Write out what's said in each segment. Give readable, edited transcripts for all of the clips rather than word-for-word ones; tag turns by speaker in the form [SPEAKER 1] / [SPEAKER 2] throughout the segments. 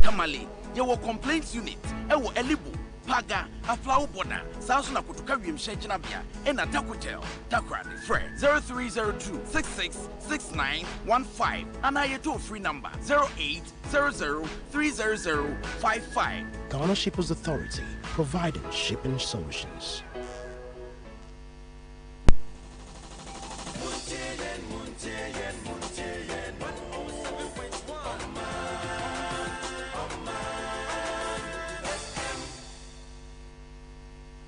[SPEAKER 1] Tamale, your complaints unit, Ewo Elibu, Paga, a flower border, Sasuna Kutukavium Shejinabia, and a Takutel, Takra, Fred 0302 666915, and I toll free number 0800 30055.
[SPEAKER 2] Ghana Shippers Authority, providing shipping solutions.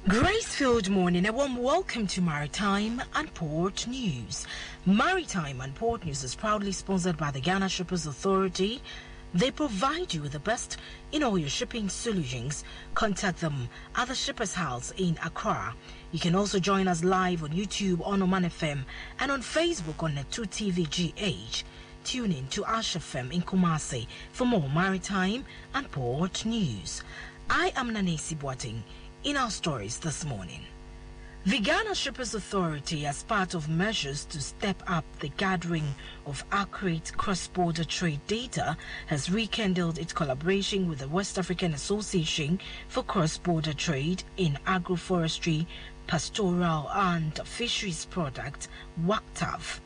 [SPEAKER 3] Grace-filled morning, a warm welcome to Maritime and Port News. Maritime and Port News is proudly sponsored by the Ghana Shippers Authority. They provide you with the best in all your shipping solutions. Contact them at the Shippers House in Accra. You can also join us live on YouTube on Omanfm and on Facebook on Net2 TV GH. Tune in to Omanfm in Kumasi for more Maritime and Port News. I am Nanesi Boateng. In our stories this morning, the Ghana Shippers Authority, as part of measures to step up the gathering of accurate cross-border trade data, has rekindled its collaboration with the West African Association for Cross-Border Trade in Agroforestry, Pastoral and Fisheries Products, WACTAF.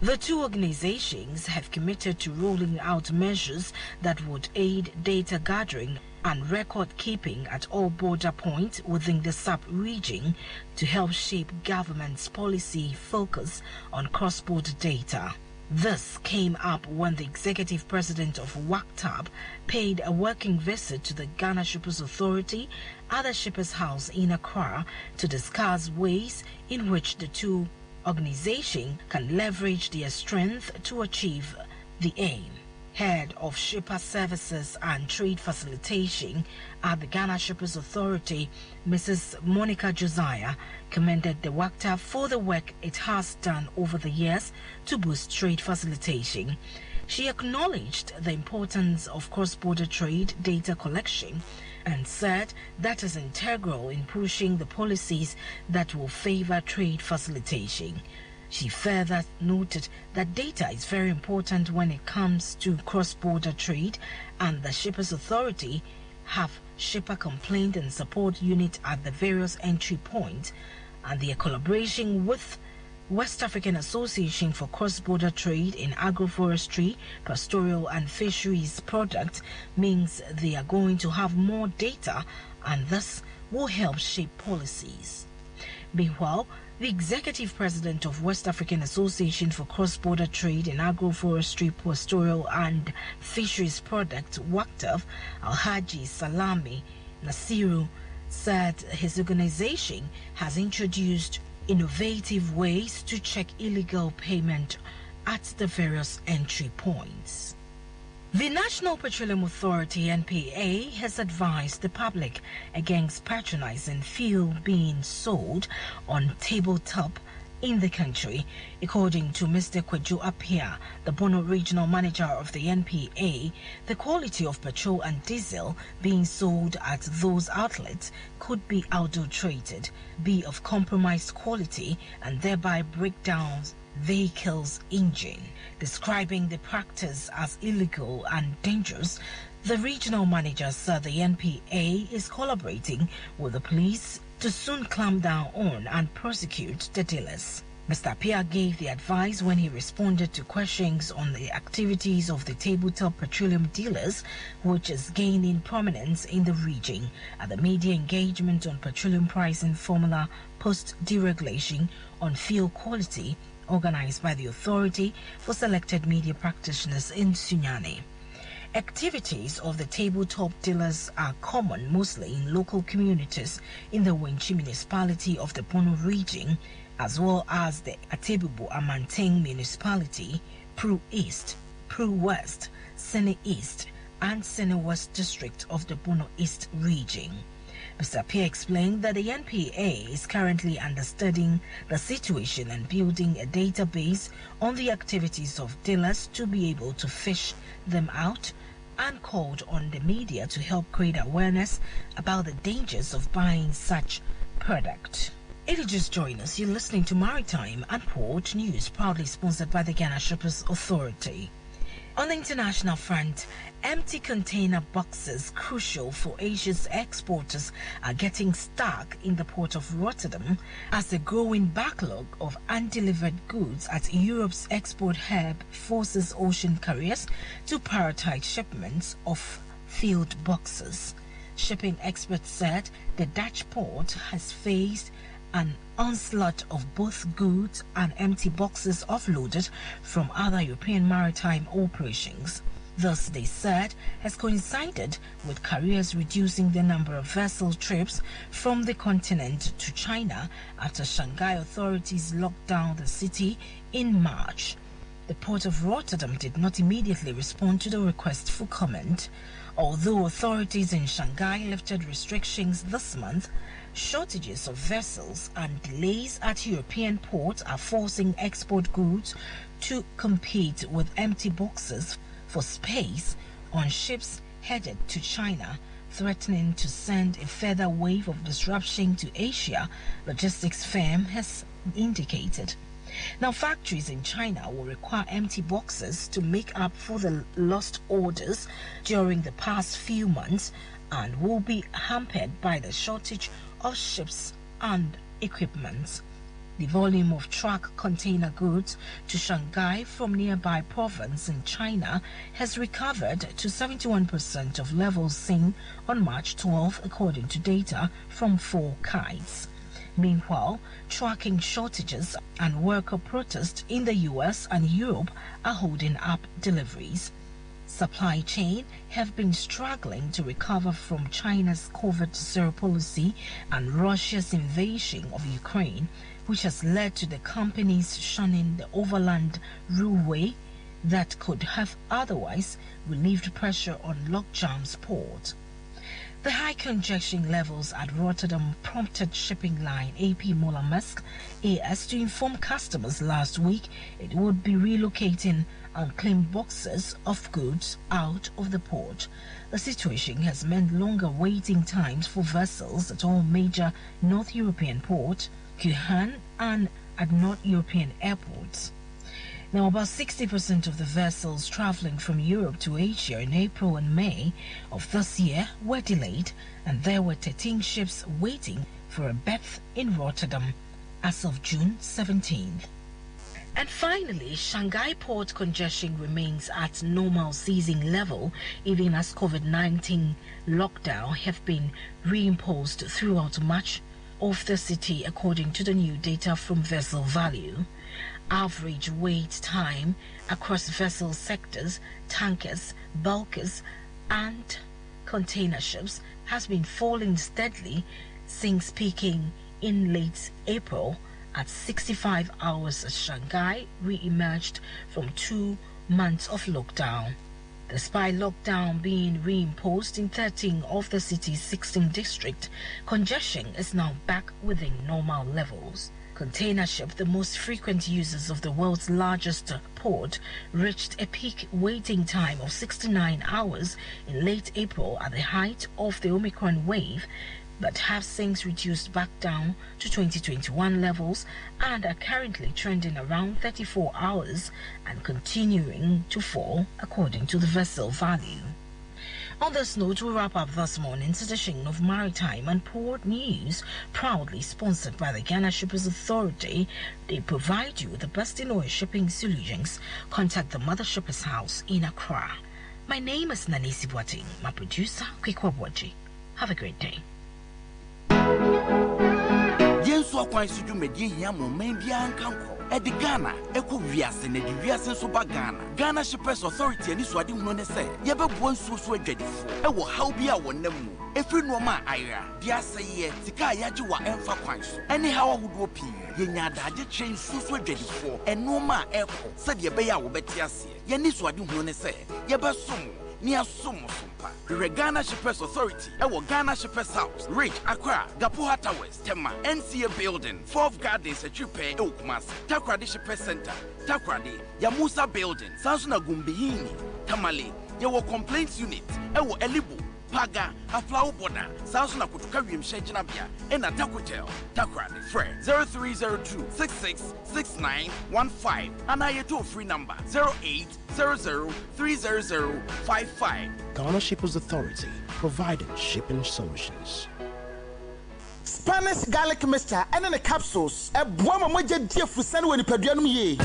[SPEAKER 3] The two organizations have committed to rolling out measures that would aid data gathering and record keeping at all border points within the sub-region to help shape government's policy focus on cross-border data. This came up when the executive president of WACTAB paid a working visit to the Ghana Shippers Authority at the Shippers House in Accra to discuss ways in which the two organizations can leverage their strength to achieve the aim. Head of Shipper Services and Trade Facilitation at the Ghana Shippers Authority, Mrs. Monica Josiah, commended the WACTAF for the work it has done over the years to boost trade facilitation. She acknowledged the importance of cross-border trade data collection and said that is integral in pushing the policies that will favor trade facilitation. She further noted that data is very important when it comes to cross-border trade, and the Shippers Authority have shipper complaint and support unit at the various entry points, and their collaboration with West African Association for Cross-Border Trade in Agroforestry, Pastoral and Fisheries Products means they are going to have more data, and this will help shape policies. Meanwhile, the executive president of West African Association for Cross-Border Trade in Agroforestry, Pastoral and Fisheries Products, WACTAF, Alhaji Salami Nasiru, said his organization has introduced innovative ways to check illegal payment at the various entry points. The National Petroleum Authority (NPA) has advised the public against patronizing fuel being sold on tabletop in the country. According to Mr. Kweju Apia, the Bono Regional Manager of the NPA, the quality of petrol and diesel being sold at those outlets could be adulterated, be of compromised quality, and thereby break down vehicle's engine. Describing the practice as illegal and dangerous, the regional manager said the NPA is collaborating with the police to soon clamp down on and prosecute the dealers. Mr. Pia gave the advice when he responded to questions on the activities of the tabletop petroleum dealers, which is gaining prominence in the region, at the media engagement on petroleum pricing formula post-deregulation on fuel quality organized by the Authority for Selected Media Practitioners in Sunyani. Activities of the tabletop dealers are common mostly in local communities in the Wenchi municipality of the Bono region, as well as the Atebubu Amanteng municipality, Pru East, Pru West, Sene East, and Sene West district of the Bono East region. Mr. Pierre explained that the NPA is currently understudying the situation and building a database on the activities of dealers to be able to fish them out, and called on the media to help create awareness about the dangers of buying such product. If you just join us, you're listening to Maritime and Port News, proudly sponsored by the Ghana Shippers Authority. On the international front, empty container boxes crucial for Asia's exporters are getting stuck in the port of Rotterdam as the growing backlog of undelivered goods at Europe's export hub forces ocean carriers to prioritize shipments of filled boxes. Shipping experts said the Dutch port has faced an onslaught of both goods and empty boxes offloaded from other European maritime operations. Thus, they said, has coincided with carriers reducing the number of vessel trips from the continent to China after Shanghai authorities locked down the city in March. The port of Rotterdam did not immediately respond to the request for comment. Although authorities in Shanghai lifted restrictions this month, shortages of vessels and delays at European ports are forcing export goods to compete with empty boxes for space on ships headed to China, threatening to send a further wave of disruption to Asia, logistics firm has indicated. Now, factories in China will require empty boxes to make up for the lost orders during the past few months and will be hampered by the shortage of ships and equipment. The volume of truck container goods to Shanghai from nearby province in China has recovered to 71% of levels seen on March 12, according to data from 4Kites. Meanwhile, trucking shortages and worker protests in the US and Europe are holding up deliveries. Supply chain have been struggling to recover from China's COVID-0 policy and Russia's invasion of Ukraine, which has led to the companies shunning the overland railway that could have otherwise relieved pressure on Logjam's port. The high congestion levels at Rotterdam prompted shipping line AP Moller Maersk AS to inform customers last week it would be relocating unclaimed boxes of goods out of the port. The situation has meant longer waiting times for vessels at all major North European ports, Wuhan and at North European airports. Now, about 60% of the vessels traveling from Europe to Asia in April and May of this year were delayed, and there were 13 ships waiting for a berth in Rotterdam as of June 17th. And finally, Shanghai port congestion remains at normal season level, even as COVID-19 lockdown have been reimposed throughout much of the city, according to the new data from Vessel Value. Average wait time across vessel sectors, tankers, bulkers, and container ships has been falling steadily since peaking in late April at 65 hours as Shanghai re-emerged from 2 months of lockdown. Despite lockdown being reimposed in 13 of the city's 16 districts, congestion is now back within normal levels. Container ship, the most frequent users of the world's largest port, reached a peak waiting time of 69 hours in late April at the height of the Omicron wave, but have since reduced back down to 2021 levels and are currently trending around 34 hours and continuing to fall, according to the Vessel Value. On this note, we wrap up this morning's edition of Maritime and Port News, proudly sponsored by the Ghana Shippers Authority. They provide you with the best in oil shipping solutions. Contact the Mother Shippers House in Accra. My name is Nanisi Boateng, my producer, Kwikwa Boji. Have a great day.
[SPEAKER 1] Yensu akwan suju medie hia mo man bia ankanko. Edi Ghana eko wiase na di wiase so ba Ghana Shippers Authority ani so ade hunu ne se ye bebo nsuo so adwadifo e wo haw bia wonam mu efiri no ma ayra dia seye tika yaje wa emfa kwan so eni haw ahodo pi ye nya adaje twen nsuo so adwadifo eno ma eko se de be ya wo beti ase ye ni so ade hunu ne se ye besom ni asom sompa Ghana Shippers Authority ewo Ghana Shippers House Ridge Accra Gapoha Towers Tema NCA Building 4th Gardens Etripe Okumas Takrade Shippers Center Takrade Yamusa Building Sansuna Gumbihini Tamale yewo complaints unit ewo Elibu Paga Aflau Boda Sansuna Kutuka Wiemshejina Bia Ena Takotel Takrade Fred 0302 666915 and I toll free number 08 003055.
[SPEAKER 2] Ghana Shippers Authority, providing shipping solutions.
[SPEAKER 4] Spanish garlic mixture and the capsules. A boama moja dear fusan when you pedianum ye.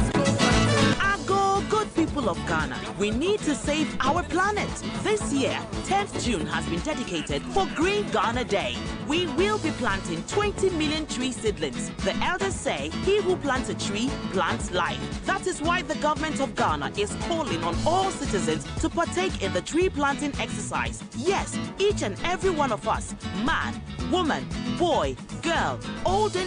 [SPEAKER 5] Ago, good people of Ghana, we need to save our planet. This year, 10th June has been dedicated for Green Ghana Day. We will be planting 20 million tree seedlings. The elders say, he who plants a tree, plants life. That is why the government of Ghana is calling on all citizens to partake in the tree planting exercise. Yes, each and every one of us, man, woman, boy, girl, old and